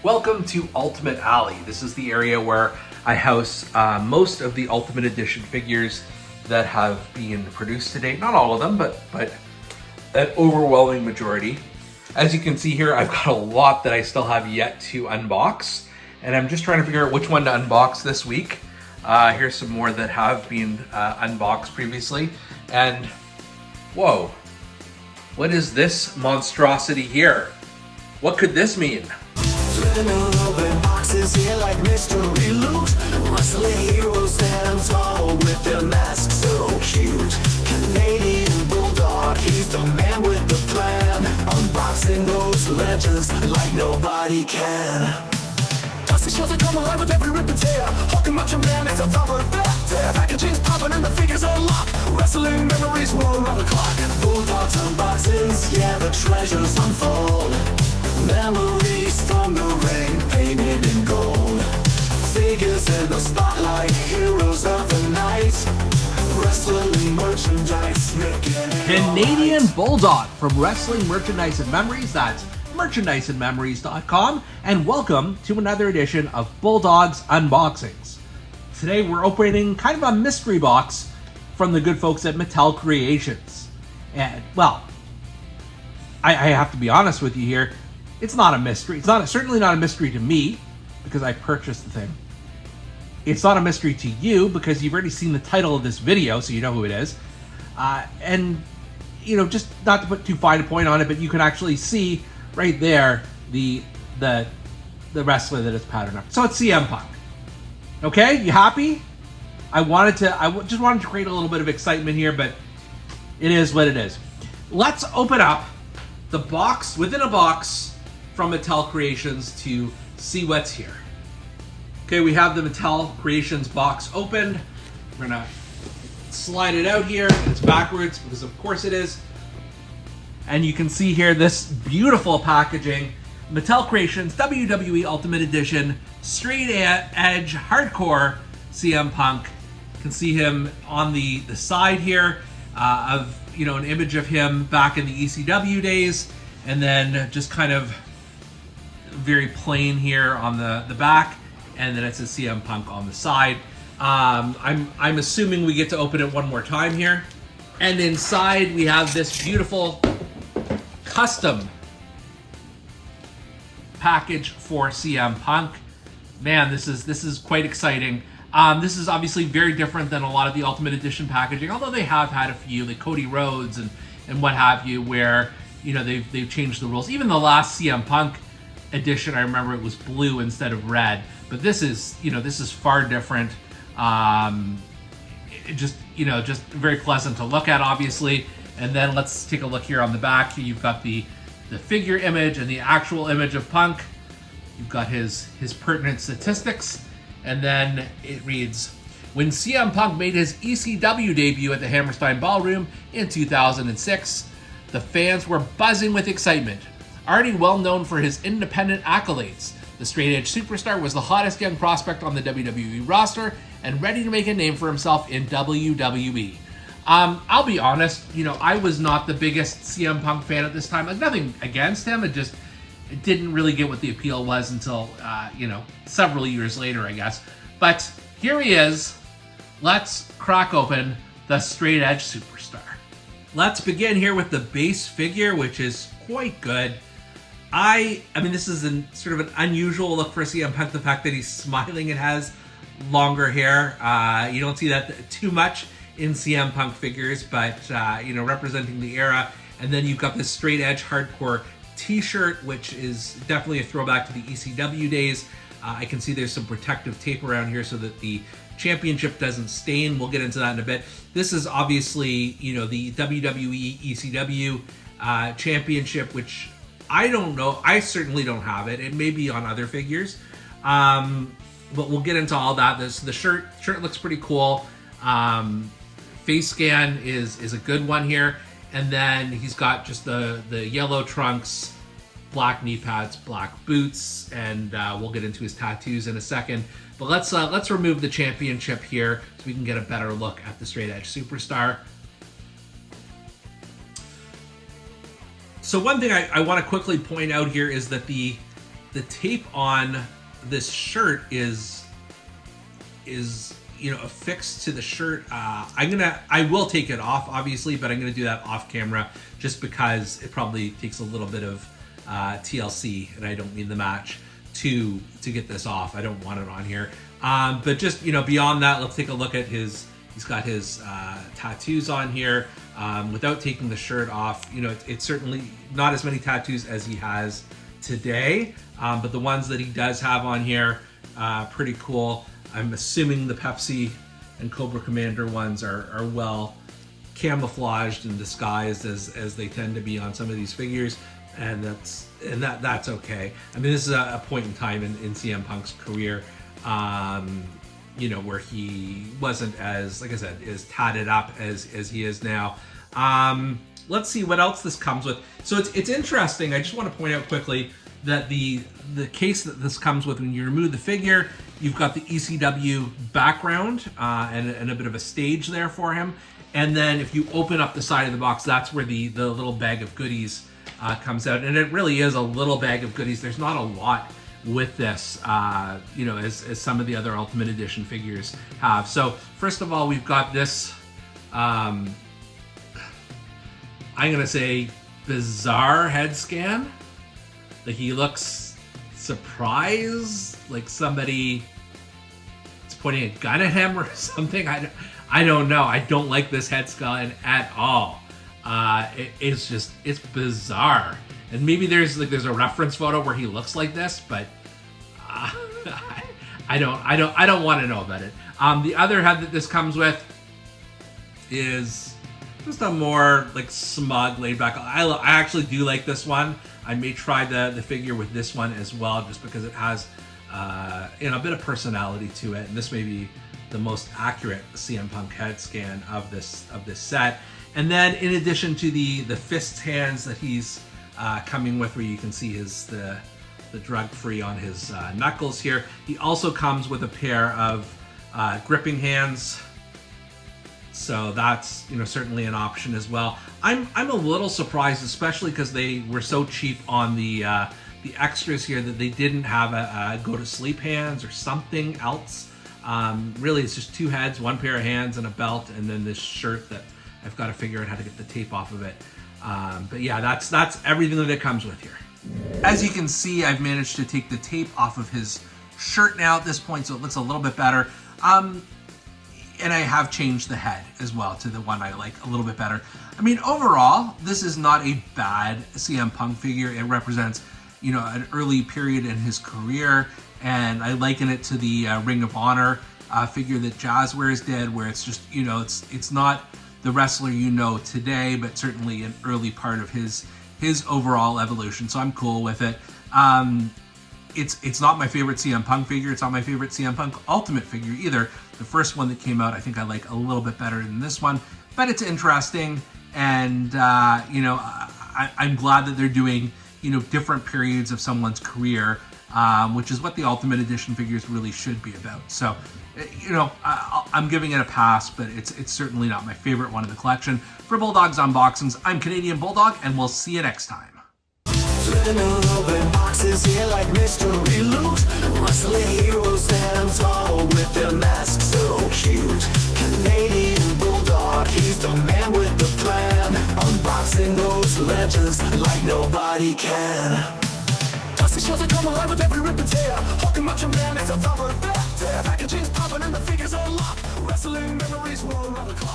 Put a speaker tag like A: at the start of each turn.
A: Welcome to Ultimate Alley. This is the area where I house most of the Ultimate Edition figures that have been produced to date. Not all of them, but an overwhelming majority. As you can see here, I've got a lot that I still have yet to unbox, and I'm just trying to figure out which one to unbox this week. Here's some more that have been unboxed previously, and whoa, what is this monstrosity here? What could this mean?
B: Boxes here like mystery loot. Wrestling heroes stand tall with their masks so cute. Canadian Bulldog, he's the man with the plan. Unboxing those legends like nobody can. Dusty shows that come alive with every rip and tear. Hulk and Macho Man, it's a thumper there. Packaging's popping and the figures unlock. Wrestling memories roll around the clock. Bulldog's unboxings, yeah, the treasures unfold. Memories from the rain, painted in gold. Figures in the spotlight, heroes of the night. Wrestling merchandise,
A: Canadian Bulldog from Wrestling Merchandise and Memories. That's merchandiseandmemories.com, and welcome to another edition of Bulldog's Unboxings. Today we're opening kind of a mystery box from the good folks at Mattel Creations. And, well, I have to be honest with you here. It's not a mystery. It's certainly not a mystery to me, because I purchased the thing. It's not a mystery to you, because you've already seen the title of this video, so you know who it is. And, you know, just not to put too fine a point on it, but you can actually see right there the wrestler that is patterned up. So it's CM Punk. Okay, you happy? I just wanted to create a little bit of excitement here, but it is what it is. Let's open up the box within a box from Mattel Creations to see what's here. Okay, we have the Mattel Creations box opened. We're gonna slide it out here, and it's backwards because of course it is. And you can see here this beautiful packaging. Mattel Creations WWE Ultimate Edition Straight Edge Hardcore CM Punk. You can see him on the side here of, you know, an image of him back in the ECW days, and then just kind of very plain here on the back, and then it's a CM Punk on the side. I'm assuming we get to open it one more time here, and inside we have this beautiful custom package for CM Punk. Man, this is quite exciting. This is obviously very different than a lot of the Ultimate Edition packaging, although they have had a few, like Cody Rhodes and what have you, where, you know, they've changed the rules. Even the last CM Punk edition, I remember it was blue instead of red, but this is, you know, this is far different. Just very pleasant to look at, obviously. And then let's take a look here on the back. Here you've got the figure image and the actual image of Punk. You've got his pertinent statistics. And then it reads, when CM Punk made his ECW debut at the Hammerstein Ballroom in 2006, the fans were buzzing with excitement. Already well known for his independent accolades, the straight edge superstar was the hottest young prospect on the WWE roster and ready to make a name for himself in WWE. I'll be honest, you know, I was not the biggest CM Punk fan at this time. Like, nothing against him, it didn't really get what the appeal was until, you know, several years later, I guess. But here he is. Let's crack open the straight edge superstar. Let's begin here with the base figure, which is quite good. I mean, this is sort of an unusual look for CM Punk, the fact that he's smiling and has longer hair. You don't see that too much in CM Punk figures, but, you know, representing the era. And then you've got this straight edge hardcore t-shirt, which is definitely a throwback to the ECW days. I can see there's some protective tape around here so that the championship doesn't stain. We'll get into that in a bit. This is obviously, you know, the WWE ECW championship, which I don't know. I certainly don't have it. It may be on other figures, but we'll get into all that. The shirt looks pretty cool. Face scan is a good one here, and then he's got just the yellow trunks, black knee pads, black boots, and we'll get into his tattoos in a second. But let's remove the championship here so we can get a better look at the straight edge superstar. So one thing I want to quickly point out here is that the the tape on this shirt is affixed to the shirt. I will take it off, obviously, but I'm gonna do that off camera just because it probably takes a little bit of TLC, and I don't mean the match to get this off. I don't want it on here. But just, beyond that, let's take a look at he's got his tattoos on here without taking the shirt off. It's certainly not as many tattoos as he has today, but the ones that he does have on here, pretty cool. I'm assuming the Pepsi and Cobra Commander ones are well camouflaged and disguised as they tend to be on some of these figures, and that's okay. I mean, this is a point in time in CM Punk's career, where he wasn't as, like I said, as tatted up as he is now. Let's see what else this comes with. So it's interesting. I just want to point out quickly that the case that this comes with, when you remove the figure, you've got the ECW background and a bit of a stage there for him. And then if you open up the side of the box, that's where the little bag of goodies comes out. And it really is a little bag of goodies. There's not a lot with this, as some of the other Ultimate Edition figures have. So first of all, we've got this, I'm going to say, bizarre head scan. Like, he looks surprised, like somebody is pointing a gun at him or something. I don't know. I don't like this head scan at all. It's bizarre. And maybe there's a reference photo where he looks like this, but I don't want to know about it. The other head that this comes with is just a more like smug, laid back. I actually do like this one. I may try the figure with this one as well, just because it has a bit of personality to it, and this may be the most accurate CM Punk head scan of this set. And then, in addition to the fist hands that he's coming with, where you can see the drug free on his knuckles here, he also comes with a pair of gripping hands. So that's certainly an option as well. I'm a little surprised, especially because they were so cheap on the extras here, that they didn't have a go to sleep hands or something else. Really, it's just two heads, one pair of hands, and a belt, and then this shirt that I've got to figure out how to get the tape off of it. But yeah, that's everything that it comes with here. As you can see, I've managed to take the tape off of his shirt now at this point, so it looks a little bit better. And I have changed the head as well to the one I like a little bit better. I mean, overall, this is not a bad CM Punk figure. It represents, an early period in his career, and I liken it to the Ring of Honor figure that Jazzwares did, where it's just, it's not the wrestler today, but certainly an early part of his overall evolution. So I'm cool with it. It's not my favorite CM Punk figure. It's not my favorite CM Punk Ultimate figure either. The first one that came out, I think I like a little bit better than this one, but it's interesting. And, I'm glad that they're doing, different periods of someone's career, which is what the Ultimate Edition figures really should be about. So, I'm giving it a pass, but it's certainly not my favorite one in the collection. For Bulldog's Unboxings, I'm Canadian Bulldog, and we'll see you next time.
B: Boxes here like mystery loot. Wrestling heroes stand tall with their masks so cute. Canadian Bulldog, he's the man with the plan. Unboxing those legends like nobody can. Dusty shows that come alive with every rip and tear. Hulk and Macho Man is a thorough bet. Packaging's popping and the figures are locked. Wrestling memories will run the clock.